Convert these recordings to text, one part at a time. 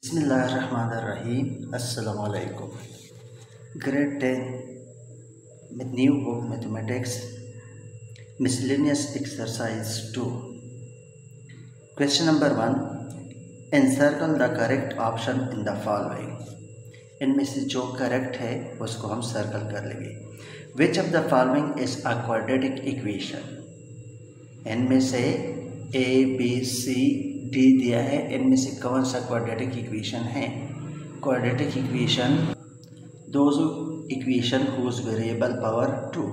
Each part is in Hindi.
बिस्मिल्लाहिर्रहमानिर्रहीम। अस्सलामु अलैकुम। Grade 10 with new book mathematics miscellaneous exercise 2 question number 1 encircle the correct option in the following। इनमें से जो करेक्ट है उसको हम सर्कल कर लेंगे। Which of the following is a quadratic equation. इनमें से ए बी सी डी दिया है, इनमें से कौन सा क्वाड्रेटिक इक्वेशन है। Quadratic equation those equation whose variable power 2।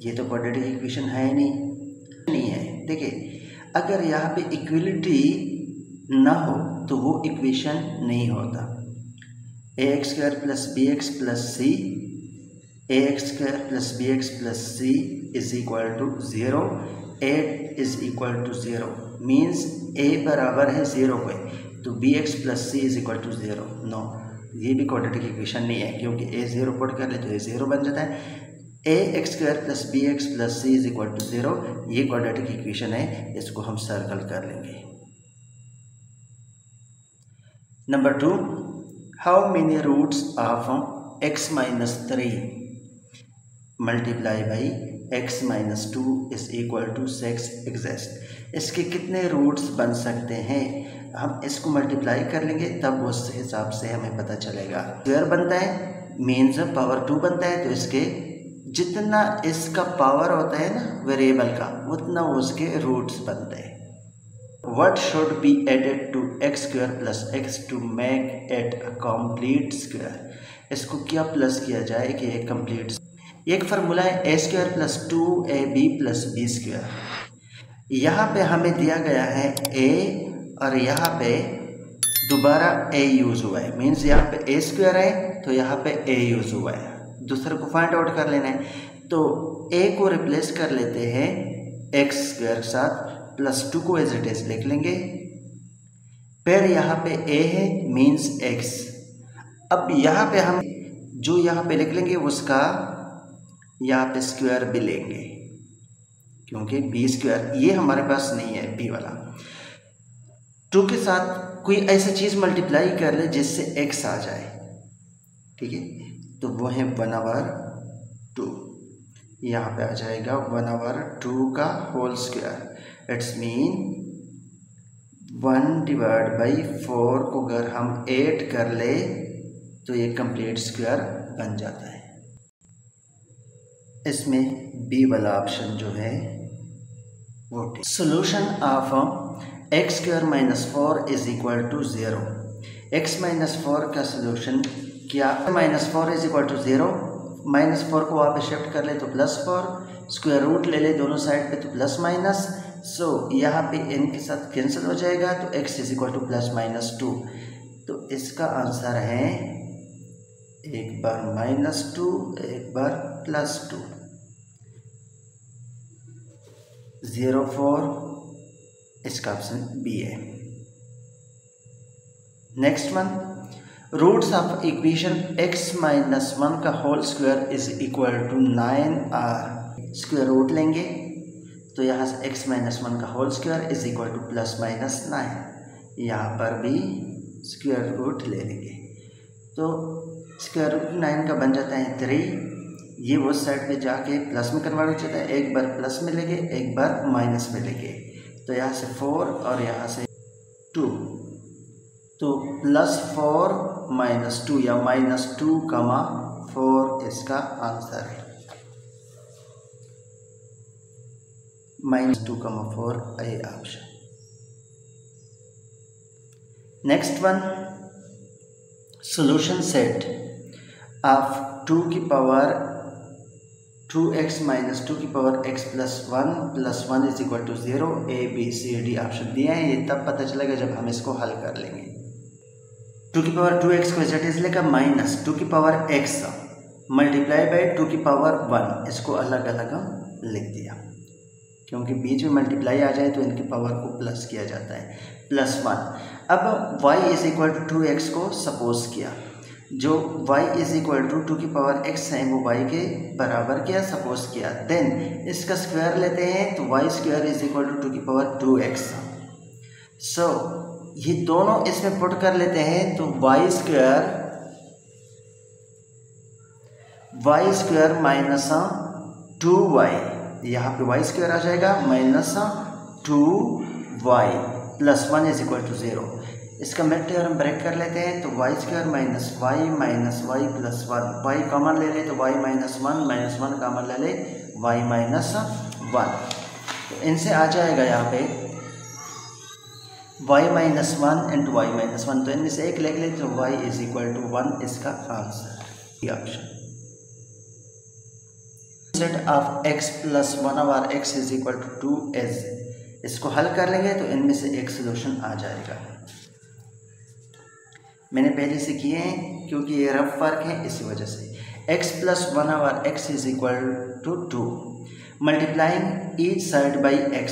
ये तो क्वाड्रेटिक इक्वेशन है नहीं है। देखिए, अगर यहाँ पे इक्वलिटी ना हो तो वो इक्वेशन नहीं होता। A x square plus B x plus C, A x square plus B x plus C is equal to 0, A is equal to 0 means A बराबर है 0 पे, तो B x plus C is equal to 0। No, ये भी क्वाड्रेटिक इक्वेशन नहीं है, क्योंकि ए 0 पुट कर ले तो ए 0 बन जाता है। A x square plus B x plus C is equal to 0 ये क्वाड्रेटिक इक्वेशन है, इसको हम सर्कल कर लेंगे। Number 2, how many roots of x minus 3 multiply by x minus 2 is equal to 6 exist. इसके कितने रूट्स बन सकते हैं, हम इसको मल्टीप्लाई कर लेंगे तब उस हिसाब से हमें पता चलेगा। स्क्वायर बनता है मीन्स पावर 2 बनता है, तो इसके जितना इसका पावर होता है ना वेरिएबल का, उतना उसके रूट्स बनते हैं। What should be added to x square plus x to make it a complete square। इसको क्या प्लस किया जाए कि एक कंप्लीट। एक फार्मूला है A square plus 2ab plus B square. यहाँ पे हमें दिया गया है a और यहाँ पे दोबारा a यूज हुआ है, मीन्स यहाँ पे ए स्क्वायर है तो यहाँ पे a यूज हुआ है। दूसरे को फाइंड आउट कर लेना है, तो a को रिप्लेस कर लेते हैं एक्स स्क्वायर के साथ, प्लस 2 को एज इट इज लिख लेंगे। फिर यहाँ पे a है मीन्स x। अब यहाँ पे हम जो यहाँ पे लिख लेंगे उसका यहाँ पे स्क्वायर भी लेंगे, क्योंकि बी स्क्वायर ये हमारे पास नहीं है बी वाला। 2 के साथ कोई ऐसा चीज़ मल्टीप्लाई कर ले जिससे x आ जाए, ठीक है, तो वो है 1/2। यहाँ पे आ जाएगा 1/2 का होल स्क्वायर। इट्स मीन 1/4 को अगर हम 8 कर ले तो ये कंप्लीट स्क्वायर बन जाता है। इसमें बी वाला ऑप्शन जो है वो ठीक। Solution of x square minus 4 is equal to 0। X minus 4 का सोल्यूशन क्या, -4 इज इक्वल टू 0, -4 को वापस शिफ्ट कर ले तो +4, स्क्वायर रूट ले ले दोनों साइड पे तो प्लस माइनस। सो यहाँ पे इनके साथ कैंसिल हो जाएगा, तो x इज इक्वल टू +-2। तो इसका आंसर है एक बार -2 एक बार +2, 0 4, इसका ऑप्शन बी है। Next one, roots of equation x minus 1 का whole square is equal to 9 are. Square root लेंगे तो यहाँ से x माइनस 1 का whole square is equal to +-9। यहाँ पर भी स्क्वायर रूट ले लेंगे तो स्क्वायर रूट 9 का बन जाता है 3। ये वो साइड पे जाके प्लस में कन्वर्ट हो जाता है, एक बार प्लस में लेंगे एक बार माइनस में लेंगे, तो यहाँ से 4 और यहाँ से 2, तो +4 -2 या -2, 4 इसका आंसर है। -2, 4 A option. Next one, solution set of 2 की पावर 2x माइनस 2 की power x plus 1 is equal to 0। A B C D option दिए हैं, ये तब पता चलेगा जब हम इसको हल कर लेंगे। 2 की पावर 2x को एज इट इज लेकर -2 की पावर x मल्टीप्लाई बाई 2 की पावर 1, इसको अलग अलग हम लिख दिया, क्योंकि बीच में मल्टीप्लाई आ जाए तो इनकी पावर को प्लस किया जाता है, +1। अब y is equal to 2x को सपोज किया, जो y इज इक्वल टू 2 की पावर x है वो y के बराबर किया, सपोज किया। देन इसका स्क्वायर लेते हैं तो y square is equal to 2 की पावर 2x। सो ये दोनों इसमें पुट कर लेते हैं तो वाई स्क्वायर माइनस 2y, यहाँ पे वाई स्क्वायर आ जाएगा minus 2y plus 1 is equal to 0। इसका मिड टर्म ब्रेक कर लेते हैं तो y square minus y plus 1, y common ले ले तो वाई माइनस 1 कॉमन ले ले वाई माइनस 1। तो इनसे आ जाएगा यहाँ पे y minus 1 into y minus 1, तो इनमें से एक लिख ले तो y इज इक्वल टू 1 इसका आंसर, ये option. Set of x plus 1 over x is equal to 2 is, इसको हल कर लेंगे तो इनमें से एक सोल्यूशन आ जाएगा। मैंने पहले से किए हैं क्योंकि ये रफ वर्क है इसी वजह से। x plus 1 over x is equal to 2, multiplying each side by x,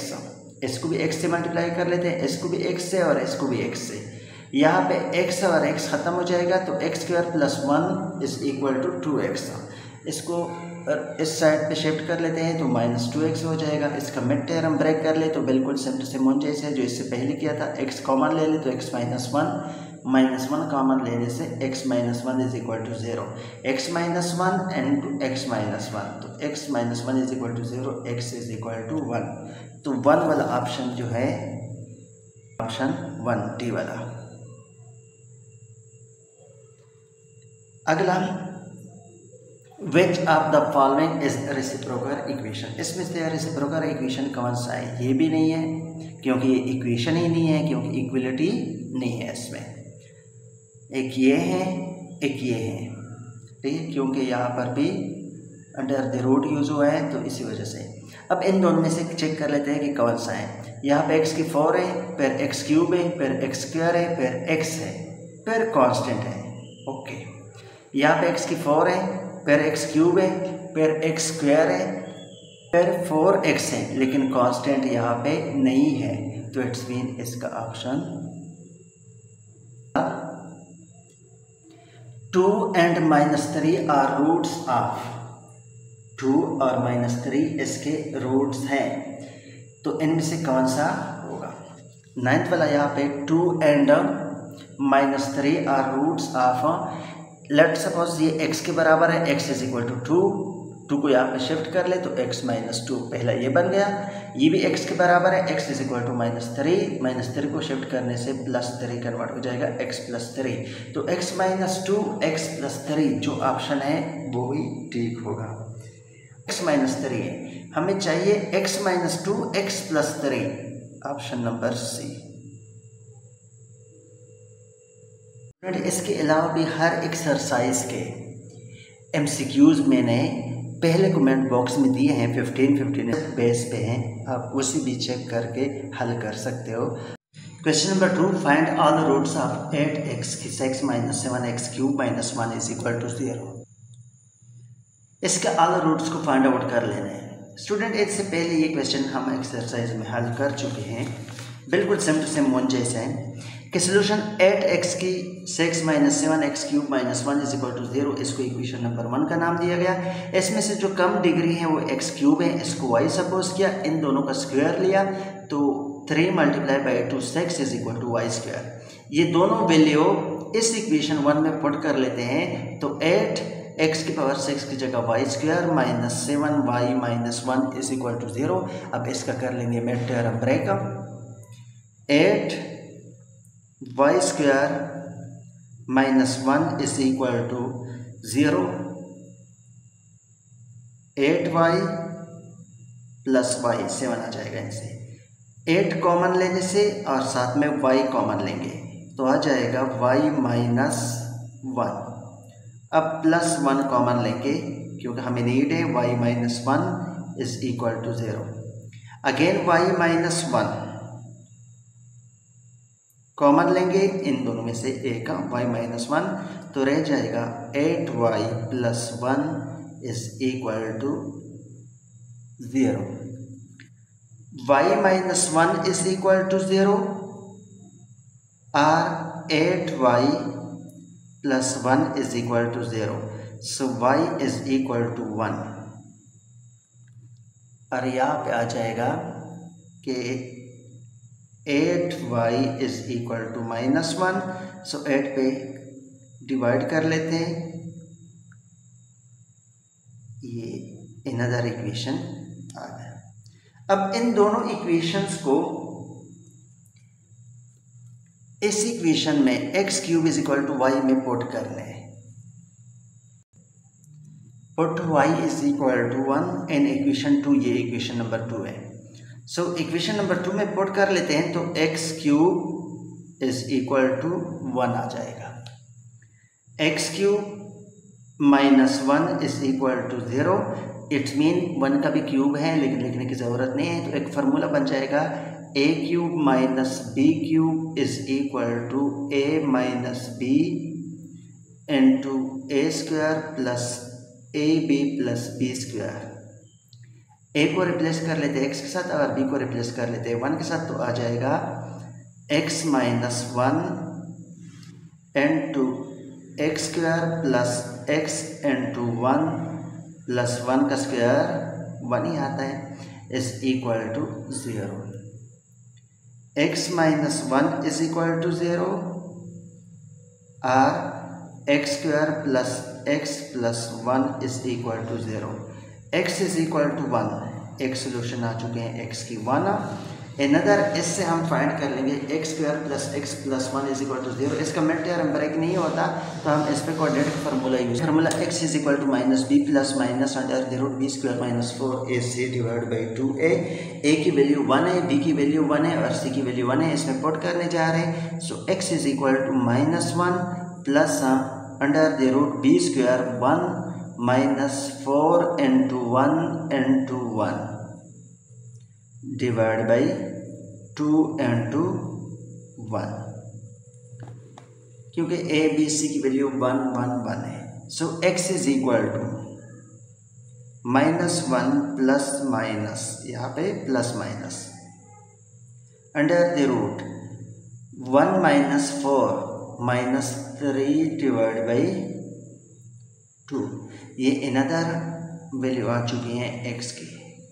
इसको भी x से मल्टीप्लाई कर लेते हैं, इसको भी x से और इसको भी x से। यहाँ पे x और x ख़त्म हो जाएगा तो x square plus 1 is equal to 2x, इसको इस साइड पे शिफ्ट कर लेते हैं तो माइनस 2x हो जाएगा। इसका मिड टर्म ब्रेक कर ले तो बिल्कुल सेम टू सेम जैसे जो इससे पहले किया था, x कॉमन ले ले तो x माइनस 1 कॉमन लेने से x minus 1 is equal to 0, x minus 1 into x minus 1, तो x minus 1 is equal to 0, x is equal to 1। तो 1 वाला ऑप्शन जो है ऑप्शन 1 डी वाला। अगला, which of the following is reciprocal equation, इसमें से रेसिप्रोकल इक्वेशन कौन सा है? ये भी नहीं है क्योंकि ये इक्वेशन ही नहीं है, क्योंकि इक्वलिटी नहीं है इसमें। एक ये है एक ये है, ठीक है, क्योंकि यहाँ पर भी अंडर द रूट यूज हुआ है तो इसी वजह से। अब इन दोनों में से चेक कर लेते हैं कि कौन सा है। यहाँ पे x की 4 है, फिर x क्यूब है, फिर x स्क्वायर है, फिर x है, फिर कांस्टेंट है। ओके, यहाँ पे x की 4 है, फिर x क्यूब है, फिर x स्क्वायर है, फिर 4x है, लेकिन कांस्टेंट यहाँ पे नहीं है, तो इट्स मीन इसका option 2 and -3 are roots of, 2 और -3 इसके रूट्स हैं, तो इनमें से कौन सा होगा? 9th वाला यहाँ पे 2 and -3 are roots of, let suppose ये x के बराबर है, x इज इक्वल टू 2 को यहाँ पे शिफ्ट कर ले तो x माइनस 2, पहला ये बन गया। ये भी x के बराबर है, x इज इक्वल टू -3 को शिफ्ट करने से +3 कन्वर्ट हो जाएगा x प्लस 3, तो x माइनस 2 x प्लस 3 जो ऑप्शन है वो ही ठीक होगा। x माइनस 3 है, हमें चाहिए x minus 2 x plus 3, option number C. इसके अलावा भी हर एक्सरसाइज के MCQs मैंने पहले कमेंट बॉक्स में दिए हैं, 15 बेस पे हैं, आप उसी भी चेक करके हल कर सकते हो। Question number 2, find all the roots of 8x की 6 minus 7x cube minus 1 is equal to 0। इसके ऑल रूट्स को फाइंड आउट कर लेना है। स्टूडेंट, इससे पहले ये क्वेश्चन हम एक्सरसाइज में हल कर चुके हैं, बिल्कुल सेम टू सेम वन जैसे हैं कि सोल्यूशन 8x की 6 minus 7x cube minus 1 is equal to 0, इसको इक्वेशन नंबर 1 का नाम दिया गया। इसमें से जो कम डिग्री है वो x क्यूब है, इसको y सपोज किया, इन दोनों का स्क्वायर लिया तो 3 multiply by 2 6 is equal to y square. ये दोनों वैल्यू इस इक्वेशन 1 में पुट कर लेते हैं तो 8x की पावर 6 की जगह y square minus 7y minus 1 is equal to 0। अब इसका कर लेंगे mid term breakup, 8y square minus 1 is equal to 0, 8y plus y 7 आ जाएगा इनसे, 8 कॉमन लेने से और साथ में y कॉमन लेंगे तो आ जाएगा y माइनस 1। अब प्लस 1 कॉमन लेंगे क्योंकि हमें नीड है, y minus 1 is equal to 0, again y minus 1 common लेंगे, इन दोनों में से एक का y माइनस 1, तो रह जाएगा 8y plus 1 is equal to 0। y minus 1 is equal to 0 और 8y plus 1 is equal to 0, so y is equal to 1। और यहाँ पे आ जाएगा कि 8y इज इक्वल टू -1। सो 8 पे डिवाइड कर लेते हैं, ये अनदर इक्वेशन आ गया। अब इन दोनों इक्वेशंस को इस इक्वेशन में x³ is equal to y में पुट कर लें। Put y is equal to 1 in equation 2, ये इक्वेशन नंबर 2 है। सो इक्वेशन नंबर 2 में पुट कर लेते हैं तो x³ इज इक्वल टू 1 आ जाएगा। x³ -1 is equal to 0। It's mean 1 का भी क्यूब है लेकिन लिखने की ज़रूरत नहीं है, तो एक फार्मूला बन जाएगा a³ minus b³ is equal to a minus b into a² plus ab plus b²। a को रिप्लेस कर लेते हैं x के साथ और b को रिप्लेस कर लेते हैं 1 के साथ, तो आ जाएगा x minus 1 into x² plus x into 1 plus 1 का स्क्वायर 1 ही आता है is equal to 0। x minus 1 is equal to 0 और x² plus x plus 1 is equal to 0। x is equal to 1, एक सोल्यूशन आ चुके हैं x की 1। अनदर इससे हम फाइंड कर लेंगे x² plus x plus 1 is equal to 0। इसका मिड टर्म ब्रेक नहीं होता तो हम इस पर quadratic formula use, formula x is equal to minus b plus minus under the root b² minus 4ac divide by 2a। a की वैल्यू 1 है, b की वैल्यू 1 है और c की वैल्यू 1 है, इसमें पुट करने जा रहे हैं। So x is equal to -1 plus under the root b² 1 minus 4 into 1 into 1 divide by 2 into 1, क्योंकि a b c की वैल्यू 1 1 1 है। So x is equal to -1 plus minus, यहाँ पे plus minus under the root 1 minus 4 minus 3 divide by 2। ये अनदर वैल्यू आ चुकी हैं x की,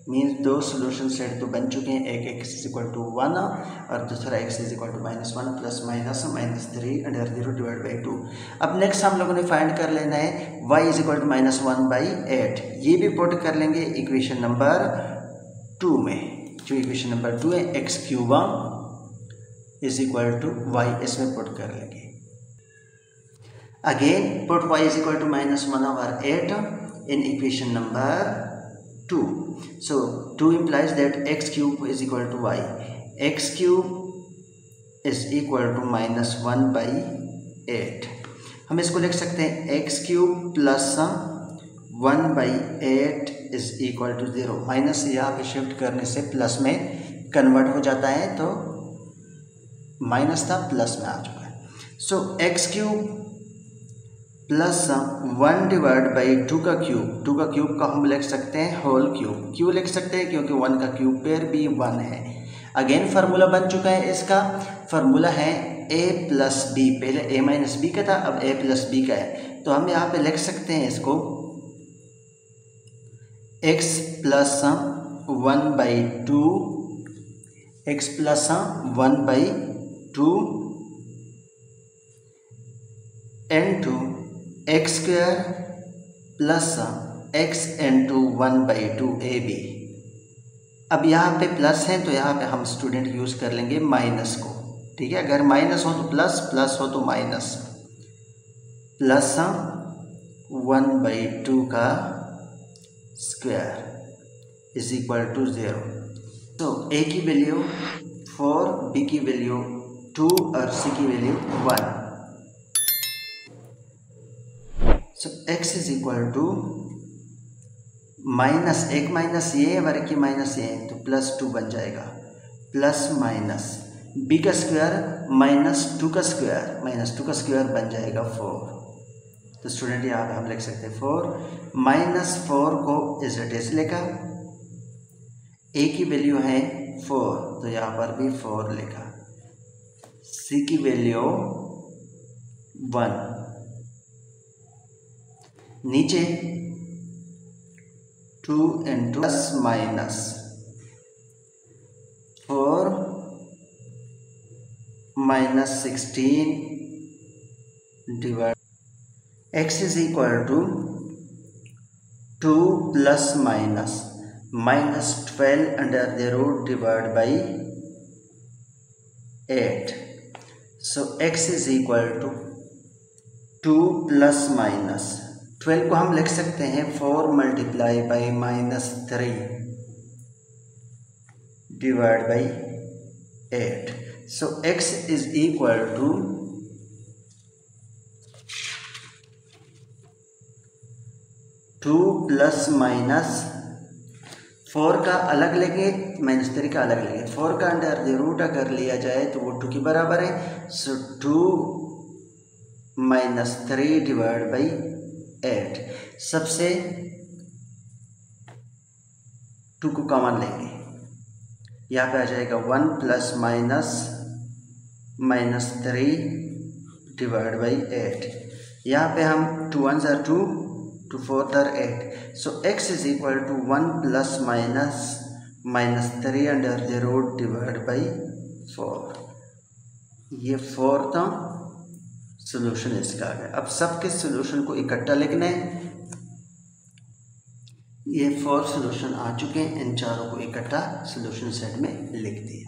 मीन्स दो सोल्यूशन सेट तो बन चुके हैं, एक x इज इक्वल टू 1 और दूसरा x is equal to -1 plus minus -3 under 0 divide by 2। अब नेक्स्ट हम लोगों ने फाइंड कर लेना है y इज इक्वल टू -1/8। ये भी पुट कर लेंगे इक्वेशन नंबर 2 में, जो इक्वेशन नंबर 2 है x³ is equal to y, इसमें पुट कर लेंगे। Again put y is equal to -1/8 in equation number 2. So 2 implies that x³ is equal to y. x³ is equal to -1/8। हम इसको लिख सकते हैं x³ plus 1/8 is equal to 0। Minus यहाँ पे शिफ्ट करने से प्लस में कन्वर्ट हो जाता है, तो माइनस था प्लस में आ चुका है। सो x³ प्लस 1 डिवाइड बाई 2 का क्यूब, 2 का क्यूब का हम लिख सकते हैं होल क्यूब। क्यों लिख सकते हैं? क्योंकि 1 का क्यूब पेयर भी 1 है। अगेन फार्मूला बन चुका है, इसका फार्मूला है a प्लस बी, पहले a माइनस बी का था, अब a प्लस बी का है, तो हम यहाँ पे लिख सकते हैं इसको x plus 1/2, x plus 1/2 into x² plus x into 1/2 ab। अब यहाँ पे प्लस है तो यहाँ पे हम स्टूडेंट यूज़ कर लेंगे माइनस को, ठीक है। अगर माइनस हो तो प्लस, प्लस हो तो माइनस, प्लस 1/2 का स्क्वायर इज इक्वल टू 0। तो a की वैल्यू 4, b की वैल्यू 2 और c की value 1। So x is equal to minus, एक माइनस ये और एक माइनस ये, तो +2 बन जाएगा, प्लस माइनस b का स्क्वायर -2 का स्क्वायर, -2 का स्क्वायर बन जाएगा 4। तो स्टूडेंट यहाँ पे हम लिख सकते हैं 4 -4 को इज इट इज लिखा, a की वैल्यू है 4 तो यहाँ पर भी 4 लिखा, c की वैल्यू 1, नीचे 2 into plus minus 4 minus 16 divide x is equal to 2 plus minus -12 under the root divide by 8. So x is equal to 2 plus minus 12 को हम लिख सकते हैं 4 multiply by -3 divide by 8. So x is equal to 2 plus minus 4 का अलग लेंगे, -3 का अलग लेंगे. 4 का अंडर द रूट अगर लिया जाए तो वो 2 के बराबर है. सो 2 माइनस 3 डिवाइड बाई 8. सबसे 2 को कॉमन लेंगे, यहाँ पे आ जाएगा 1 प्लस माइनस -3 डिवाइड बाई 8. यहाँ पे हम 2 1s are 2, 2 4s are 8. So x is equal to 1 plus minus -3 under the root divided by 4. ये 4th सोल्यूशन इसका आ गया. अब सबके सोल्यूशन को इकट्ठा लिखना है. ये 4 सोल्यूशन आ चुके हैं, इन चारों को इकट्ठा सोल्यूशन सेट में लिख दिया.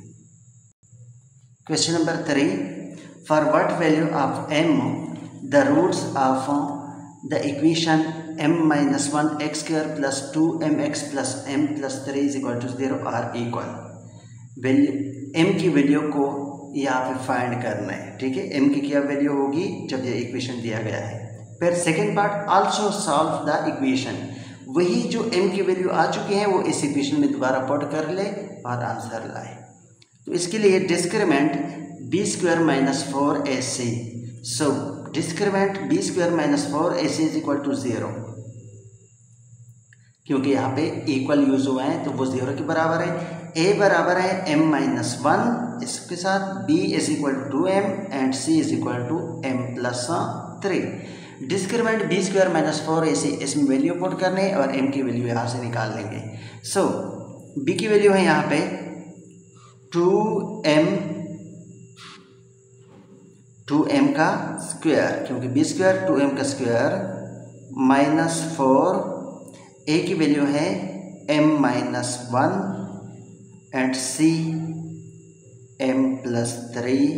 Question number 3. For what value of m the roots of the equation m-1 x square plus 2mx plus m plus 3 is equal to 0 are equal. Value m की वैल्यू को यहाँ पे फाइंड करना है. ठीक है, m की क्या वैल्यू होगी जब ये इक्वेशन दिया गया है. फिर second part, also solve the equation. वही जो m की वैल्यू आ चुकी है वो इस इक्वेशन में दोबारा पुट कर ले और आंसर लाए. तो इसके लिए discriminant b square minus 4ac. So discriminant b square minus 4ac is equal to 0, क्योंकि यहाँ पे इक्वल यूज हुआ है तो वो 0 के बराबर है. a बराबर है m-1, इसके साथ b is equal to 2m and c is equal to m plus 3. Discriminant b square minus 4ac, इसमें वैल्यू पुट करने और m की वैल्यू यहाँ से निकाल लेंगे. सो b की वैल्यू है यहाँ पे 2m का स्क्वायर, क्योंकि b स्क्वायर 2m का स्क्वायर माइनस 4. a की वैल्यू है m-1 and c m plus 3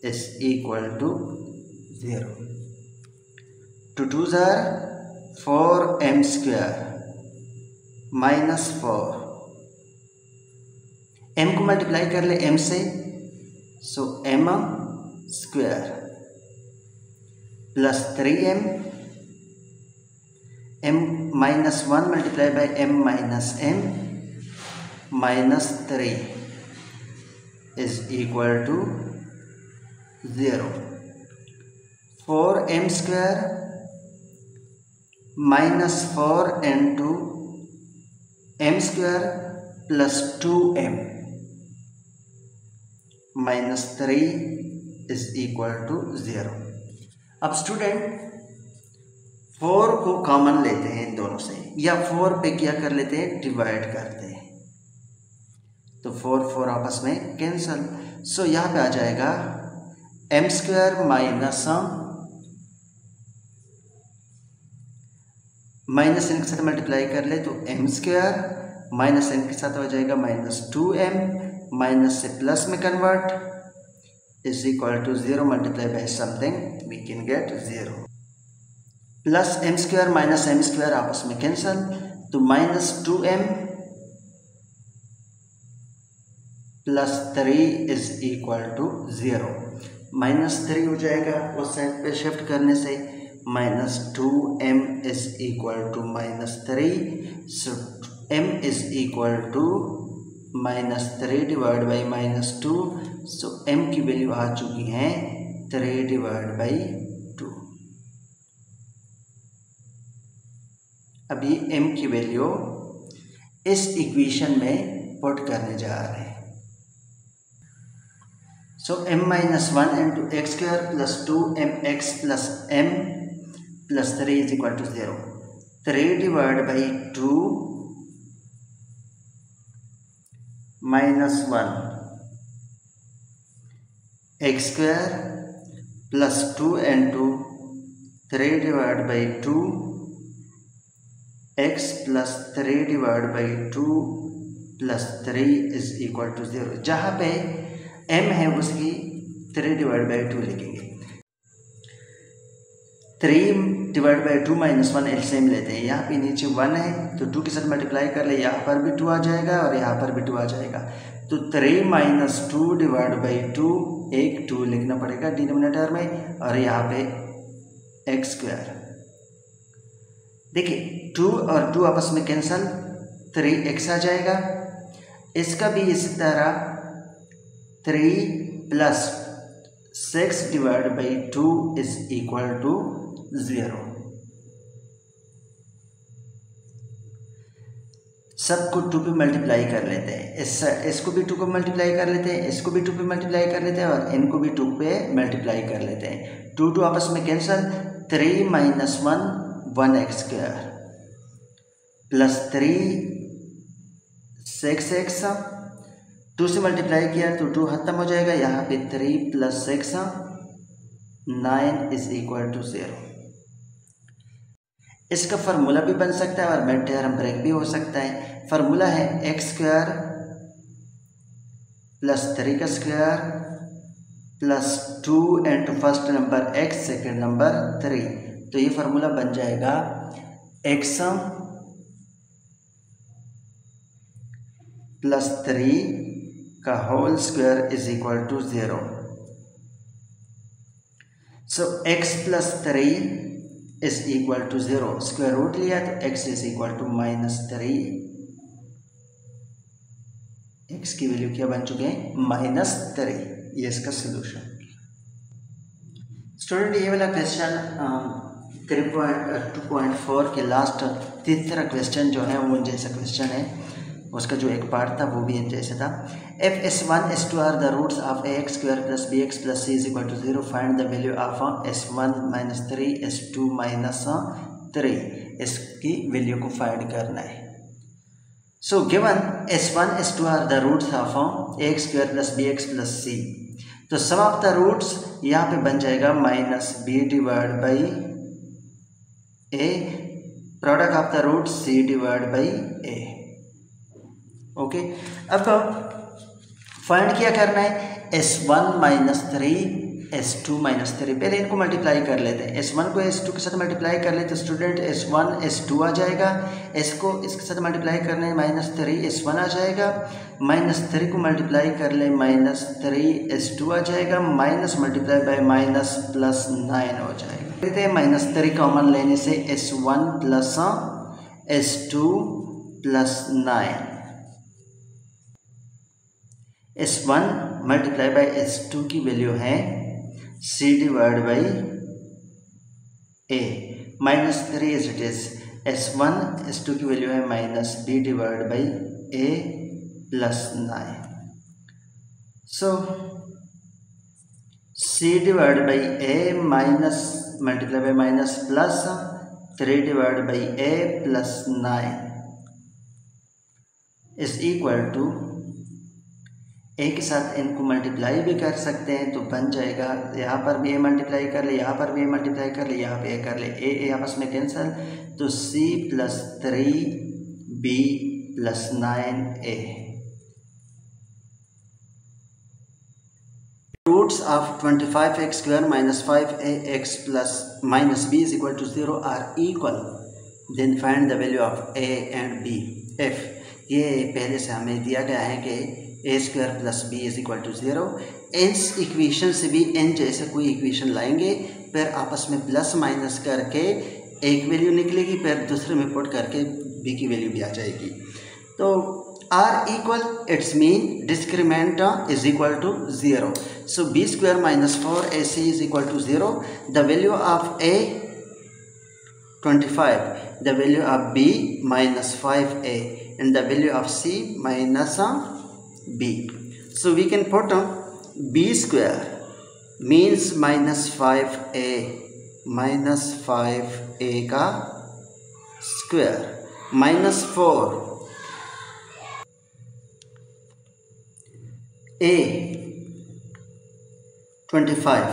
is equal to 0. 2 2s are 4m square minus 4. m को मल्टीप्लाई कर ले m से, so m square plus 3m, m-1 multiply by m-m minus 3 is equal to 0. 4m square minus 4 into m square plus 2m minus 3 is equal to 0. अब स्टूडेंट 4 को कॉमन लेते हैं इन दोनों से, या 4 पे क्या कर लेते हैं, डिवाइड करते हैं. तो 4 आपस में कैंसल. सो यहाँ पे आ जाएगा m स्क्वायर माइनस n के साथ मल्टीप्लाई कर ले तो m स्क्वायर माइनस n के साथ हो जाएगा -2m, माइनस से प्लस में convert is equal to 0 multiply by something we can get 0. Plus m square minus m square आपस में कैंसल, तो -2m plus 3 is equal to 0. -3 हो जाएगा उस साइड पे शिफ्ट करने से, -2m is equal to -3. So m is equal to -3 divide by -2. So m की वैल्यू आ चुकी है 3 डिवाइड बाई 2. अब ये m की वैल्यू इस इक्वेशन में पुट करने जा रहे हैं. So m-1 into x square plus 2mx plus m plus 3 is equal to 0. 3 divide by 2 -1 x square plus 2 into 3 divide by 2 x plus 3 divide by 2 plus 3 is equal to 0। जहाँ पे m है उसकी 3 डिवाइड बाई 2 लिखेंगे। 3 डिवाइड बाई 2 माइनस 1 एलसीएम लेते हैं। यहाँ पे नीचे 1 है तो 2 के साथ मल्टीप्लाई कर ले, यहाँ पर भी 2 आ जाएगा और यहाँ पर भी 2 आ जाएगा। तो 3 माइनस 2 डिवाइड बाई 2, एक 2 लिखना पड़ेगा डिनोमिनेटर में, और यहाँ पे एक्स स्क्वायर। देखिए 2 और 2 आपस में कैंसल, 3x आ जाएगा। इसका भी इसी तरह 3 plus 6 divide by 2 is equal to 0। सबको 2 पे मल्टीप्लाई कर लेते हैं। इसको भी 2 को मल्टीप्लाई कर लेते हैं, इसको भी 2 पे मल्टीप्लाई कर लेते हैं और इनको भी 2 पे मल्टीप्लाई कर लेते हैं। 2 2 आपस में cancel, 3 minus 1 1x square plus 3 6x, 2 से मल्टीप्लाई किया तो 2 खत्म हो जाएगा। यहाँ पे 3 प्लस 6 9 इज इक्वल टू 0। इसका फार्मूला भी बन सकता है और मिड टर्म ब्रेक भी हो सकता है। फार्मूला है एक्स स्क्वायर प्लस 3 का square plus 2 into first number x second number 3। तो ये फार्मूला बन जाएगा एक्स प्लस 3 का whole square is equal to 0। So x plus 3 is equal to 0। Square root लिया तो x is equal to -3। x की वैल्यू क्या बन चुके हैं, -3। ये इसका सोल्यूशन। स्टूडेंट ये वाला क्वेश्चन 2.4 के लास्ट तीसरा क्वेश्चन जो है वो जैसा क्वेश्चन है, उसका जो एक पार्ट था वो भी जैसे था। If S1 S2 are the roots of ax square plus bx plus c is equal to 0, find the value of S1 minus 3 S2 minus 3। इसकी वैल्यू को फाइंड करना है। So given S1 S2 are the roots of ax square plus bx plus c, तो सम ऑफ द रूट्स यहाँ पे बन जाएगा -b divide by a, product of the root c divide by a। Okay, अब फाइंड क्या करना है, S1 माइनस 3 S2 माइनस 3। पहले इनको मल्टीप्लाई कर लेते हैं। S1 को S2 के साथ मल्टीप्लाई कर ले तो स्टूडेंट S1 S2 आ जाएगा। इसको इसके साथ मल्टीप्लाई करने -3 S1 आ जाएगा। -3 को मल्टीप्लाई कर ले -3 S2 आ जाएगा। Minus multiply by minus plus 9 हो जाएगा। कहते हैं -3 कॉमन लेने से S1 plus S2 plus 9। S1 multiply by S2 की वैल्यू है C divide by A, -3 is it is. S1 S2 की वैल्यू है -b divide by A plus 9। So C divide by A minus multiply by minus plus 3 divide by A plus 9 is equal to, A के साथ इनको मल्टीप्लाई भी कर सकते हैं तो बन जाएगा, यहाँ पर भी ए मल्टीप्लाई कर ले, यहाँ पर भी ए मल्टीप्लाई कर ले, यहाँ पे ए कर ले, ए आपस में कैंसिल, तो c plus 3b plus 9a। Roots of 25x square minus 5ax plus minus b is equal to 0 are equal, then find the value of a and b। If ये पहले से हमें दिया गया है कि A square plus B is equal to 0, इस इक्वेशन से भी एन जैसे कोई इक्वेशन लाएंगे, फिर आपस में प्लस माइनस करके एक वैल्यू निकलेगी, फिर दूसरे में पुट करके बी की वैल्यू भी आ जाएगी। तो are equal, it's mean discriminant is equal to 0। So b square minus 4ac is equal to 0। The value of a 25, the value of b minus 5a and the value of c minus b. So we can put b square means minus 5a का square minus 4a 25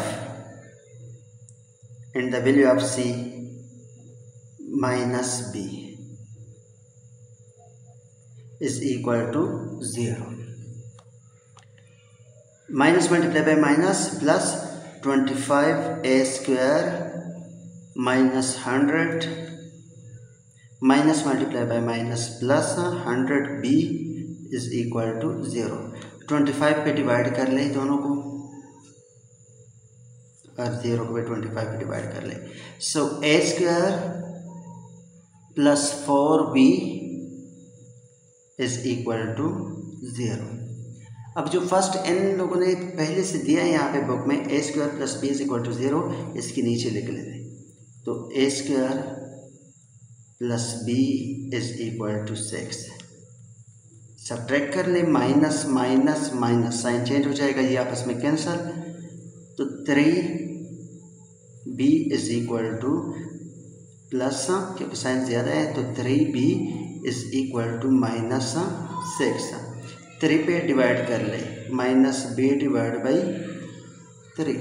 and the value of C minus B is equal to 0. Minus multiplied by minus plus 25 a square minus 100 minus multiplied by minus plus 100 b is equal to 0. 25 पे डिवाइड कर ले दोनों को और 0 को 25 पे डिवाइड कर ले. So a square plus 4b is equal to 0. अब जो फर्स्ट n लोगों ने पहले से दिया है यहाँ पे बुक में a square plus b is equal to 0, इसके नीचे लिख लेते. तो a square plus b is equal to 6. Subtract कर ले, minus minus minus sign change हो जाएगा, ये आपस में कैंसल. तो 3b is equal to plus, क्योंकि साइन ज़्यादा है तो 3b is equal to minus 6. 3 पे डिवाइड कर ले, minus b divide by 3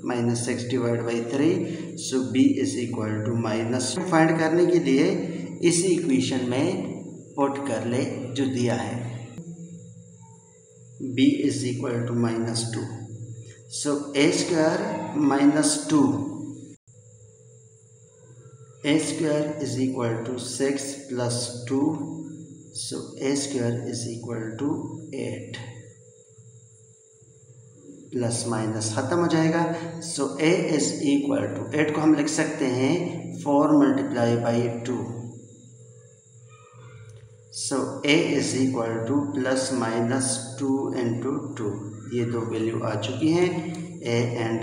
minus 6 divide by 3. So b is equal to minus. Find करने के लिए इसी इक्वेशन में पुट कर ले जो दिया है, b is equal to minus 2. So a square minus 2, a square is equal to 6 plus 2. So a square is equal to 8. Plus minus खत्म हो जाएगा. So a is equal to 8 को हम लिख सकते हैं 4 multiply by 2. So a is equal to plus minus 2 into 2. ये दो वैल्यू आ चुकी हैं a एंड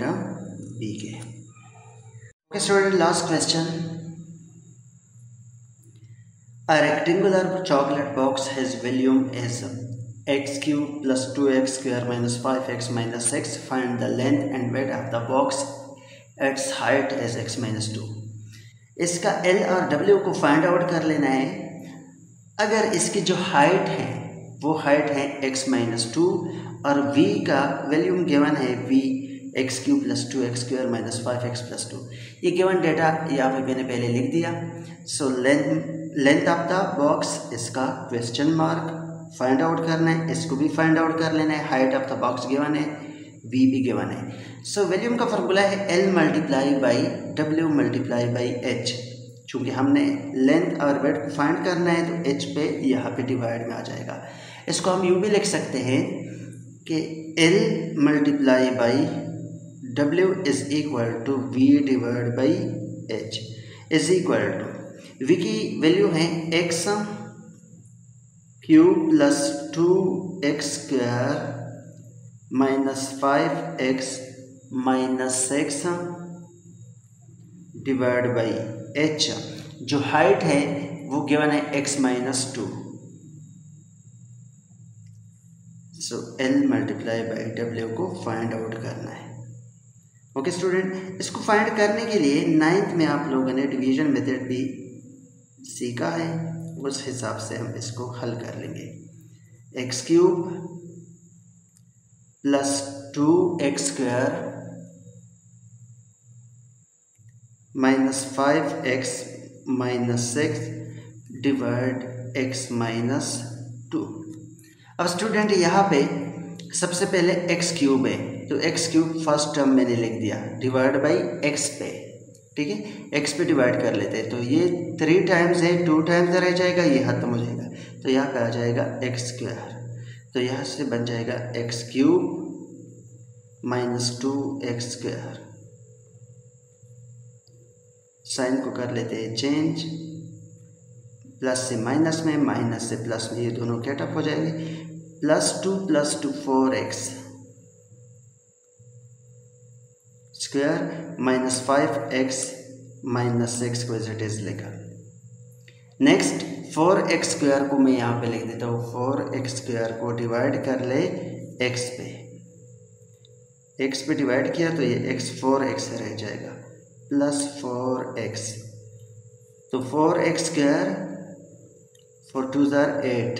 b के. Okay student, last question. A rectangular chocolate box has volume as x cube plus 2x square minus 5x minus 6. Find the length and weight of the box at its height as x minus 2. इसका L और W को फाइंड आउट कर लेना है. अगर इसकी जो हाइट है वो हाइट है x माइनस 2 और v का वैल्यूम गिवन है v x cube plus 2x square minus 5x plus 2. ये गिवन डेटा यहाँ पे मैंने पहले लिख दिया. So length of the box, इसका क्वेश्चन मार्क फाइंड आउट करना है, इसको भी फाइंड आउट कर लेना है. Height of the box given है, v भी गिवन है. सो वैल्यूम का फार्मूला है L multiply by W multiply by H. चूँकि हमने लेंथ और वेट को फाइंड करना है तो H पे यहाँ पे डिवाइड में आ जाएगा. इसको हम यूँ भी लिख सकते हैं कि L multiply by W is equal to V divide by H is equal to V की वैल्यू है x cube plus 2x square minus 5x minus 6 divide by H. जो हाइट है वो गिवन है x minus 2. So L multiply by W को फाइंड आउट करना है. ओके स्टूडेंट, इसको फाइंड करने के लिए 9th में आप लोगों ने डिवीजन मेथड भी सीखा है, उस हिसाब से हम इसको हल कर लेंगे. X cube plus 2x square minus 5x minus 6 divide x minus 2. अब स्टूडेंट यहाँ पे सबसे पहले x क्यूब है तो x क्यूब फर्स्ट टर्म मैंने लिख दिया डिवाइड बाई x पे. ठीक है, x पे डिवाइड कर लेते हैं. तो ये 3 टाइम्स है, 2 टाइम्स रह जाएगा, ये खत्म हो जाएगा. तो यहाँ पे आ जाएगा x स्क्वायर. तो यहाँ से बन जाएगा x cube minus 2x square. Sign को कर लेते हैं चेंज, प्लस से माइनस में, माइनस से प्लस में, ये दोनों कैट अप हो जाएंगे. Plus 2 4x square minus 5x minus 6 को एज इट इज लिखा. नेक्स्ट 4x स्क्वायर को मैं यहाँ पे लिख देता हूँ. 4x स्क्वायर को डिवाइड कर ले x पे. x पे डिवाइड किया तो ये x 4x रह जाएगा प्लस 4x. तो 4x square 4 2 8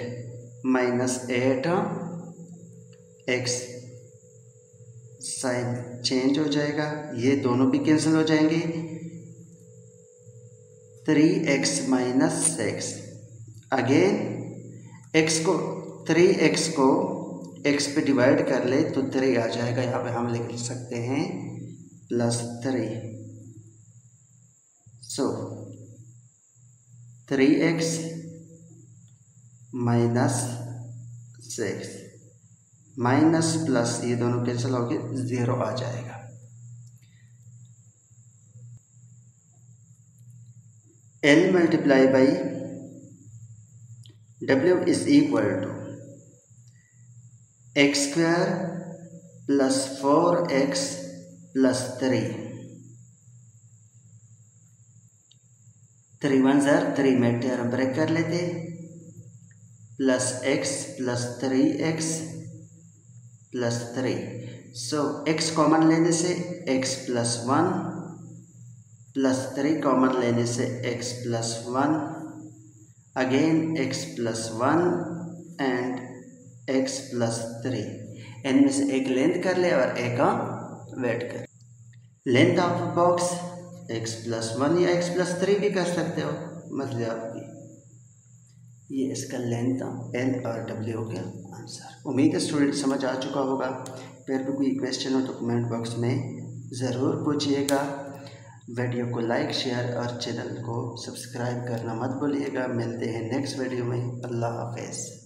minus 8x sign change हो जाएगा, ये दोनों भी कैंसिल हो जाएंगे। 3x माइनस 6, अगेन x को x पे डिवाइड कर ले तो 3 आ जाएगा, यहाँ पे हम लिख सकते हैं +3। सो 3x माइनस 6 माइनस प्लस ये दोनों कैंसिल होके 0 आ जाएगा। L multiply by W is equal to x² plus 4x plus 3। 3 1 ज़र 3 में टर्म ब्रेक कर लेते, plus x plus 3x plus 3। सो x कॉमन लेने से x प्लस 1 प्लस 3 कॉमन लेने से x plus 1, again x plus 1 and x plus 3। इनमें से एक लेंथ कर ले और एक का वेट कर। Length of box x plus 1 या x प्लस 3 भी कर सकते हो, मतलब आपकी ये इसका लेंथ L और W का आंसर। उम्मीद है स्टूडेंट समझ आ चुका होगा। फिर भी कोई क्वेश्चन हो तो कमेंट बॉक्स में ज़रूर पूछिएगा। वीडियो को लाइक शेयर और चैनल को सब्सक्राइब करना मत भूलिएगा। मिलते हैं नेक्स्ट वीडियो में। अल्लाह हाफ़िज़।